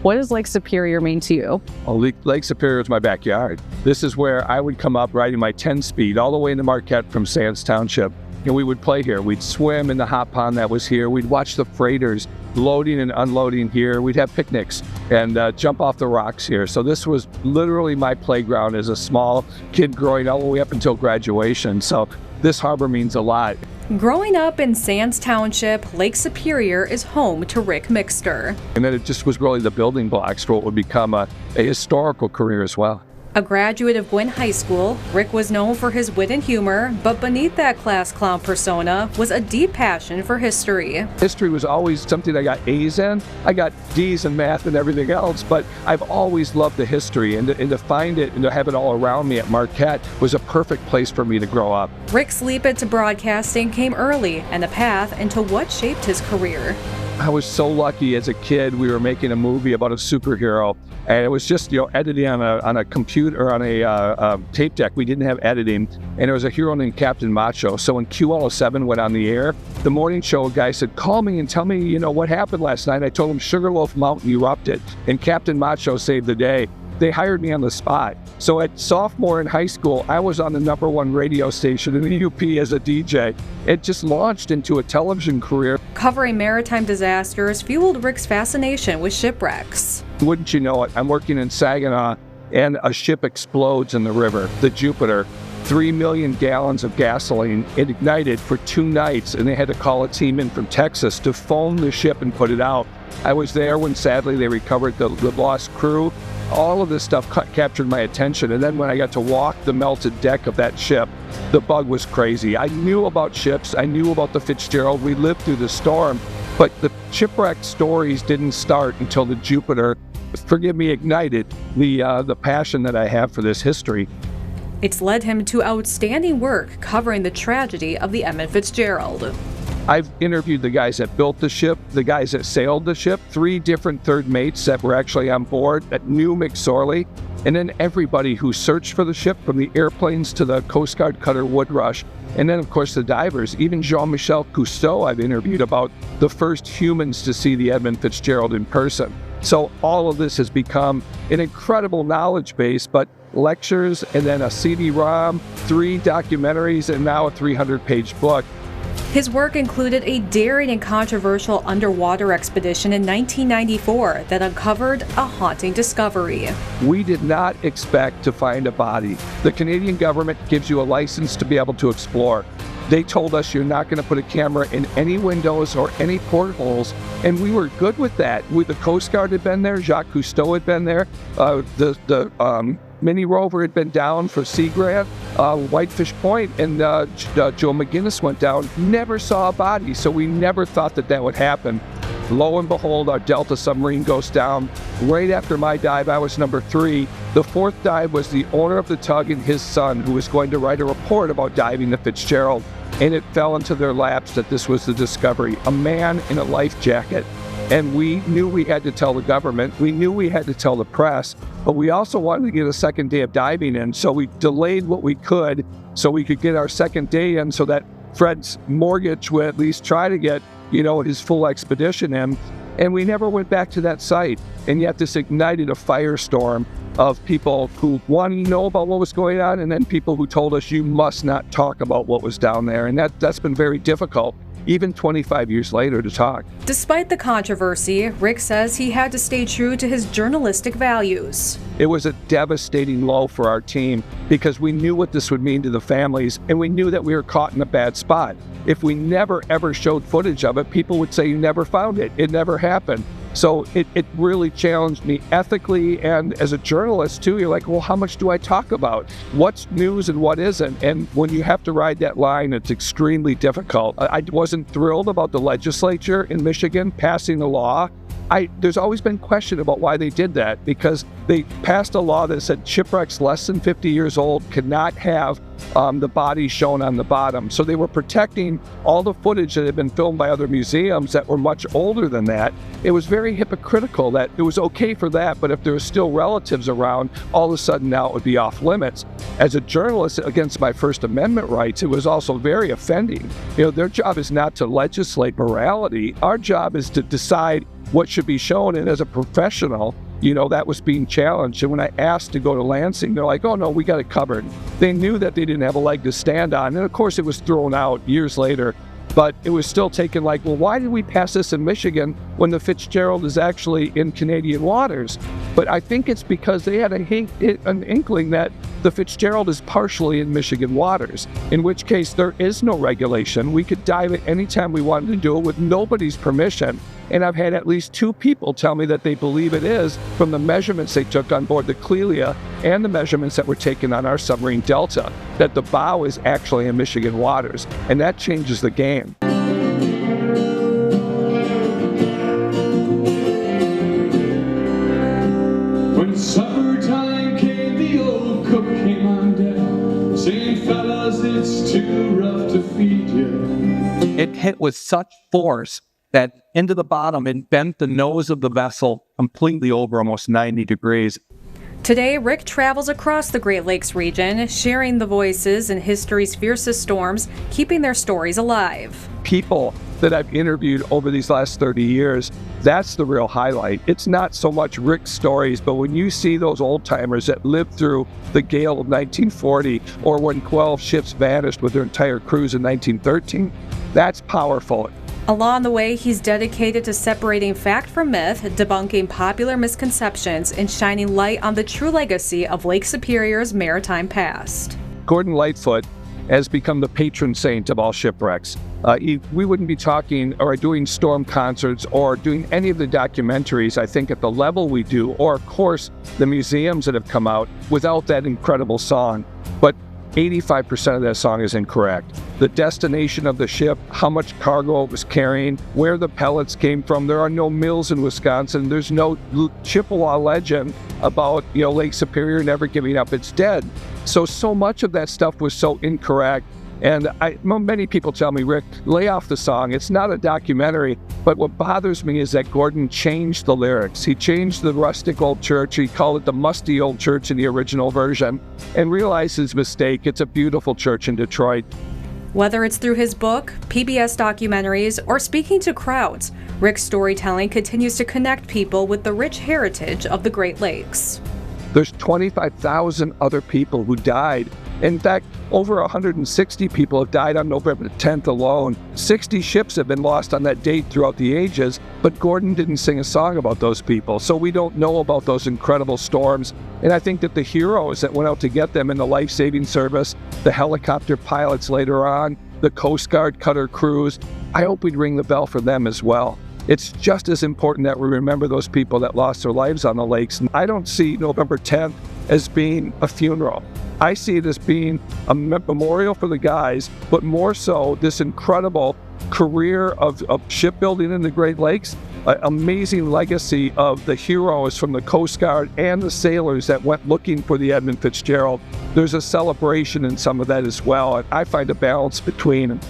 What does Lake Superior mean to you? Well, Lake Superior is my backyard. This is where I would come up riding my 10-speed all the way into Marquette from Sands Township. And we would play here. We'd swim in the hot pond that was here. We'd watch the freighters loading and unloading here. We'd have picnics and jump off the rocks here. So this was literally my playground as a small kid growing all the way up until graduation. So this harbor means a lot. Growing up in Sands Township, Lake Superior is home to Ric Mixter. And then it just was really the building blocks for what would become a historical career as well. A graduate of Gwynn High School, Ric was known for his wit and humor, but beneath that class clown persona was a deep passion for history. History was always something I got A's in. I got D's in math and everything else, but I've always loved the history, and to find it and to have it all around me at Marquette was a perfect place for me to grow up. Ric's leap into broadcasting came early, and the path into what shaped his career. I was so lucky as a kid. We were making a movie about a superhero, and it was just editing on a computer or on a tape deck. We didn't have editing, and there was a hero named Captain Macho. So when Q107 went on the air, the morning show guy said, "Call me and tell me what happened last night." I told him Sugarloaf Mountain erupted, and Captain Macho saved the day. They hired me on the spot. So at sophomore in high school, I was on the #1 radio station in the UP as a DJ. It just launched into a television career. Covering maritime disasters fueled Ric's fascination with shipwrecks. Wouldn't you know it, I'm working in Saginaw, and a ship explodes in the river, the Jupiter. 3 million gallons of gasoline. It ignited for 2 nights, and they had to call a team in from Texas to foam the ship and put it out. I was there when sadly they recovered the lost crew. All of this stuff captured my attention, and then when I got to walk the melted deck of that ship, the bug was crazy. I knew about ships, I knew about the Fitzgerald, we lived through the storm, but the shipwreck stories didn't start until the Jupiter, ignited the passion that I have for this history. It's led him to outstanding work covering the tragedy of the Edmund Fitzgerald. I've interviewed the guys that built the ship, the guys that sailed the ship, 3 different third mates that were actually on board that knew McSorley, and then everybody who searched for the ship, from the airplanes to the Coast Guard cutter Woodrush, and then of course the divers. Even Jean-Michel Cousteau I've interviewed about the first humans to see the Edmund Fitzgerald in person. So all of this has become an incredible knowledge base, but lectures and then a CD-ROM, 3 documentaries, and now a 300-page book. His work included a daring and controversial underwater expedition in 1994 that uncovered a haunting discovery. We did not expect to find a body. The Canadian government gives you a license to be able to explore. They told us you're not going to put a camera in any windows or any portholes, and we were good with that. The Coast Guard had been there, Jacques Cousteau had been there, the mini rover had been down for Sea Grant, Whitefish Point, and Joe McGinnis went down. Never saw a body, so we never thought that would happen. Lo and behold, our Delta submarine goes down. Right after my dive, I was number 3. The 4th dive was the owner of the tug and his son, who was going to write a report about diving the Fitzgerald. And it fell into their laps that this was the discovery, a man in a life jacket. And we knew we had to tell the government, we knew we had to tell the press, but we also wanted to get a second day of diving in, so we delayed what we could so we could get our second day in, so that Fred's mortgage would at least try to get, his full expedition in. And we never went back to that site. And yet this ignited a firestorm of people who wanted to know about what was going on, and then people who told us you must not talk about what was down there. And that's been very difficult, even 25 years later, to talk. Despite the controversy, Ric says he had to stay true to his journalistic values. It was a devastating blow for our team because we knew what this would mean to the families, and we knew that we were caught in a bad spot. If we never ever showed footage of it, people would say you never found it. It never happened. So it really challenged me ethically, and as a journalist too, you're like, well, how much do I talk about? What's news and what isn't? And when you have to ride that line, it's extremely difficult. I wasn't thrilled about the legislature in Michigan passing the law. There's always been question about why they did that, because they passed a law that said shipwrecks less than 50 years old could not have the bodies shown on the bottom. So they were protecting all the footage that had been filmed by other museums that were much older than that. It was very hypocritical that it was okay for that, but if there were still relatives around, all of a sudden now it would be off limits. As a journalist against my First Amendment rights, it was also very offending. Their job is not to legislate morality. Our job is to decide what should be shown, and as a professional, that was being challenged. And when I asked to go to Lansing, they're like, oh no, we got it covered. They knew that they didn't have a leg to stand on. And of course it was thrown out years later, but it was still taken like, well, why did we pass this in Michigan when the Fitzgerald is actually in Canadian waters? But I think it's because they had an inkling that the Fitzgerald is partially in Michigan waters, in which case there is no regulation. We could dive it anytime we wanted to do it with nobody's permission. And I've had at least 2 people tell me that they believe it is from the measurements they took on board the Clelia and the measurements that were taken on our submarine Delta, that the bow is actually in Michigan waters. And that changes the game. When supper time came, the old cook came on deck, saying, fellas, it's too rough to feed you. It hit with such force that into the bottom, it bent the nose of the vessel completely over almost 90 degrees. Today, Ric travels across the Great Lakes region, sharing the voices in history's fiercest storms, keeping their stories alive. People that I've interviewed over these last 30 years, that's the real highlight. It's not so much Ric's stories, but when you see those old-timers that lived through the gale of 1940, or when 12 ships vanished with their entire crews in 1913, that's powerful. Along the way, he's dedicated to separating fact from myth, debunking popular misconceptions, and shining light on the true legacy of Lake Superior's maritime past. Gordon Lightfoot has become the patron saint of all shipwrecks. We wouldn't be talking or doing storm concerts or doing any of the documentaries, I think, at the level we do, or of course the museums that have come out, without that incredible song. But 85% of that song is incorrect. The destination of the ship, how much cargo it was carrying, where the pellets came from. There are no mills in Wisconsin. There's no Chippewa legend about Lake Superior never giving up its dead. So much of that stuff was so incorrect. And many people tell me, Ric, lay off the song. It's not a documentary. But what bothers me is that Gordon changed the lyrics. He changed the rustic old church. He called it the musty old church in the original version, and realized his mistake. It's a beautiful church in Detroit. Whether it's through his book, PBS documentaries, or speaking to crowds, Ric's storytelling continues to connect people with the rich heritage of the Great Lakes. There's 25,000 other people who died. In fact, over 160 people have died on November 10th alone. 60 ships have been lost on that date throughout the ages, but Gordon didn't sing a song about those people, so we don't know about those incredible storms. And I think that the heroes that went out to get them in the life-saving service, the helicopter pilots later on, the Coast Guard cutter crews, I hope we'd ring the bell for them as well. It's just as important that we remember those people that lost their lives on the lakes. And I don't see November 10th as being a funeral. I see it as being a memorial for the guys, but more so this incredible career of shipbuilding in the Great Lakes, an amazing legacy of the heroes from the Coast Guard and the sailors that went looking for the Edmund Fitzgerald. There's a celebration in some of that as well, and I find a balance between them.